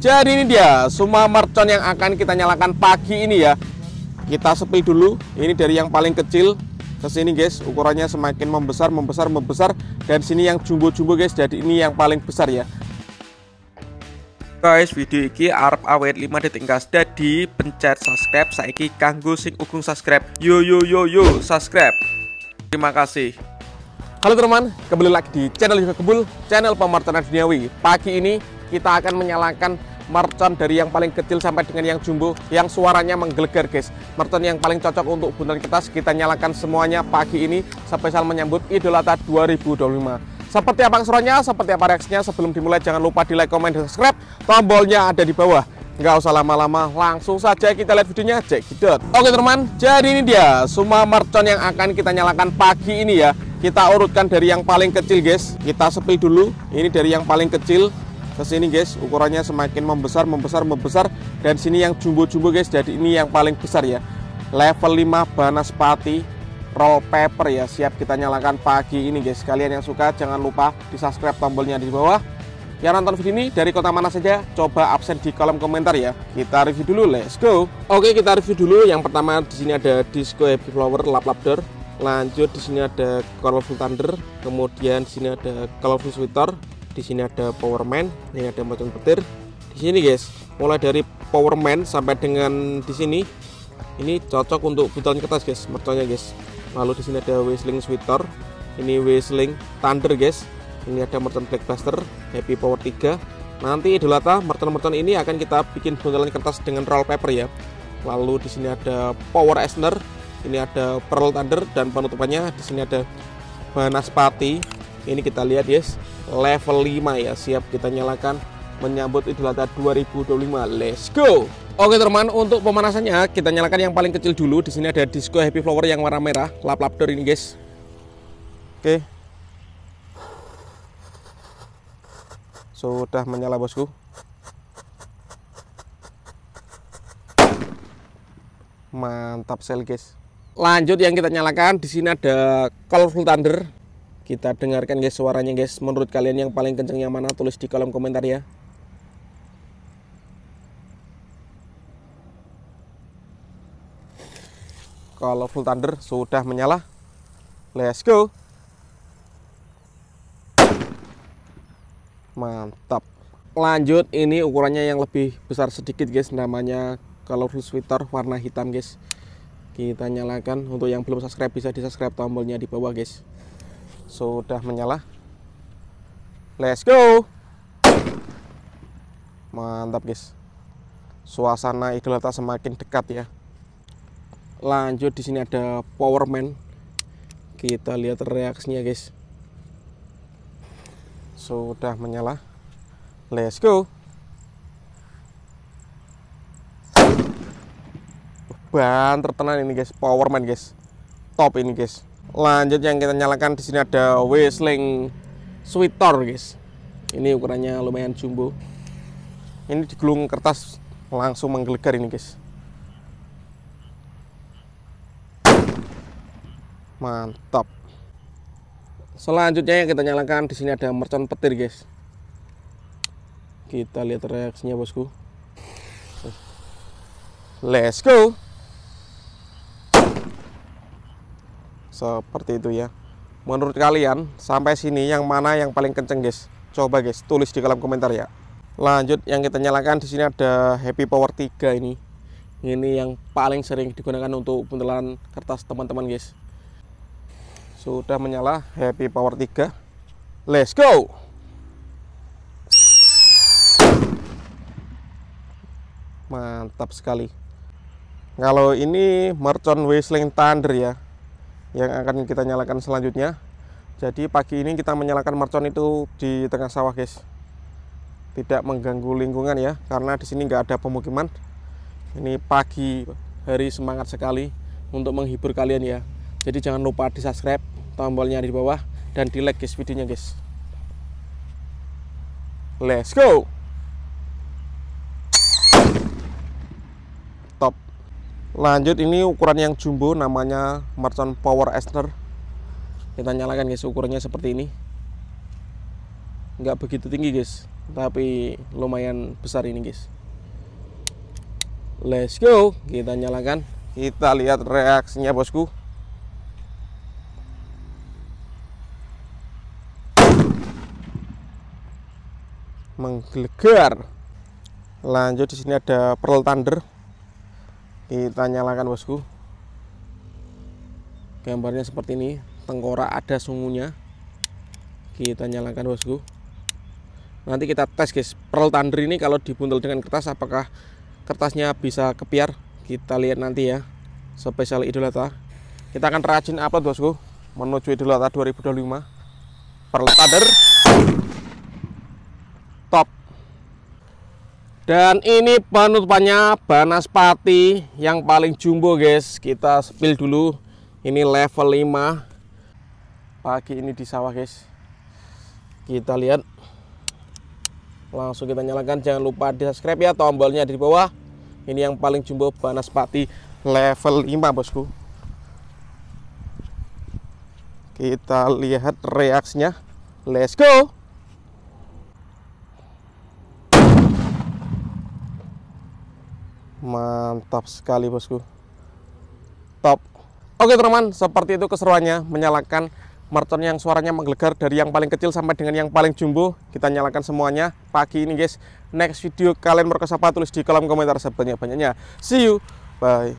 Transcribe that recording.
Jadi ini dia semua mercon yang akan kita nyalakan pagi ini ya. Kita sepil dulu. Ini dari yang paling kecil ke sini guys. Ukurannya semakin membesar. Dan sini yang jumbo-jumbo guys. Jadi ini yang paling besar ya. Guys, video ini arep awet 5 detik gas. Jadi pencet subscribe saiki kanggo sing ugung subscribe. Yo subscribe. Terima kasih. Halo teman, kembali lagi di channel Yoga Gembul, channel pemerconan duniawi. Pagi ini kita akan menyalakan mercon dari yang paling kecil sampai dengan yang jumbo yang suaranya menggelegar guys. Mercon yang paling cocok untuk bundaran kertas kita nyalakan semuanya pagi ini spesial menyambut Idul Adha 2025. Seperti apa keseruannya, seperti apa reaksinya, sebelum dimulai jangan lupa di like, komen, dan subscribe. Tombolnya ada di bawah. Nggak usah lama-lama, langsung saja kita lihat videonya. Check it out. Oke teman, jadi ini dia semua mercon yang akan kita nyalakan pagi ini ya. Kita urutkan dari yang paling kecil guys. Kita sepil dulu. Ini dari yang paling kecil ke sini guys. Ukurannya semakin membesar. Dan sini yang jumbo-jumbo guys. Jadi ini yang paling besar ya. Level 5 Banaspati roll paper ya, siap kita nyalakan pagi ini guys. Kalian yang suka jangan lupa di subscribe, tombolnya di bawah. Yang nonton video ini dari kota mana saja, coba absen di kolom komentar ya. Kita review dulu, let's go. Oke, kita review dulu. Yang pertama di sini ada Disco Happy Flower lap door. Lanjut di sini ada Colorful Thunder, kemudian di sini ada Colorful Sweater, di sini ada Powerman, ini ada mercon petir. Di sini guys, mulai dari Powerman sampai dengan di sini ini cocok untuk buntalan kertas guys, merconnya guys. Lalu di sini ada Whistling Sweater, ini Whistling Thunder guys. Ini ada mercon Blackbuster, Happy Power 3. Nanti Idul Adha mercon-mercon ini akan kita bikin buntalan kertas dengan roll paper ya. Lalu di sini ada Power Eisner, ini ada Pearl Thunder, dan penutupannya di sini ada Banaspati. Ini kita lihat guys, level 5 ya, siap kita nyalakan menyambut Idul Adha 2025. Let's go. Oke teman, untuk pemanasannya kita nyalakan yang paling kecil dulu. Di sini ada Disco Happy Flower yang warna merah, lap door ini guys. Oke. Sudah menyala bosku. Mantap sel guys. Lanjut yang kita nyalakan di sini ada Colorful Thunder. Kita dengarkan guys suaranya guys. Menurut kalian yang paling kenceng yang mana? Tulis di kolom komentar ya. Colorful Thunder sudah menyala. Let's go. Mantap. Lanjut, ini ukurannya yang lebih besar sedikit guys, namanya Colorful Sweater warna hitam guys. Kita nyalakan. Untuk yang belum subscribe bisa di subscribe, tombolnya di bawah guys. Sudah menyala. Let's go. Mantap guys. Suasana Idul Adha semakin dekat ya. Lanjut di sini ada Powerman. Kita lihat reaksinya guys. Sudah menyala. Let's go. Banter tenan ini guys, Powerman guys. Top ini guys. Lanjut yang kita nyalakan di sini ada Whistling Sweater guys. Ini ukurannya lumayan jumbo. Ini digulung kertas langsung menggelegar ini guys. Mantap. Selanjutnya yang kita nyalakan di sini ada mercon petir guys. Kita lihat reaksinya bosku. Let's go. Seperti itu ya. Menurut kalian sampai sini yang mana yang paling kenceng guys? Coba guys tulis di kolom komentar ya. Lanjut yang kita nyalakan di sini ada Happy Power 3 ini. Ini yang paling sering digunakan untuk buntalan kertas teman-teman guys. Sudah menyala Happy Power 3. Let's go. Mantap sekali. Kalau ini mercon Whistling Thunder ya, yang akan kita nyalakan selanjutnya. Jadi pagi ini kita menyalakan mercon itu di tengah sawah guys. Tidak mengganggu lingkungan ya, karena di sini nggak ada pemukiman. Ini pagi hari semangat sekali untuk menghibur kalian ya. Jadi jangan lupa di subscribe, tombolnya di bawah, dan di like guys videonya guys. Let's go. Top. Lanjut ini ukuran yang jumbo, namanya mercon Power Eisner. Kita nyalakan guys, ukurannya seperti ini. Nggak begitu tinggi guys, tapi lumayan besar ini guys. Let's go, kita nyalakan, kita lihat reaksinya bosku. Menggelegar. Lanjut, di sini ada Pearl Thunder, kita nyalakan bosku. Gambarnya seperti ini, tengkorak ada sungunya, kita nyalakan bosku. Nanti kita tes guys, Pearl Thunder ini kalau dibuntel dengan kertas apakah kertasnya bisa kepiar, kita lihat nanti ya. Spesial Idul Adha, kita akan rajin upload bosku menuju Idul Adha 2025. Pearl Thunder top. Dan ini penutupannya banaspati yang paling jumbo guys. Kita spill dulu, ini level 5 pagi ini di sawah guys. Kita lihat, langsung kita nyalakan. Jangan lupa di subscribe ya, tombolnya di bawah. Ini yang paling jumbo banaspati level 5 bosku. Kita lihat reaksinya, let's go. Mantap sekali bosku, top. Oke teman-teman, seperti itu keseruannya menyalakan mercon yang suaranya menggelegar, dari yang paling kecil sampai dengan yang paling jumbo. Kita nyalakan semuanya pagi ini guys. Next video kalian berkesan apa, tulis di kolom komentar sebanyak-banyaknya. See you, bye.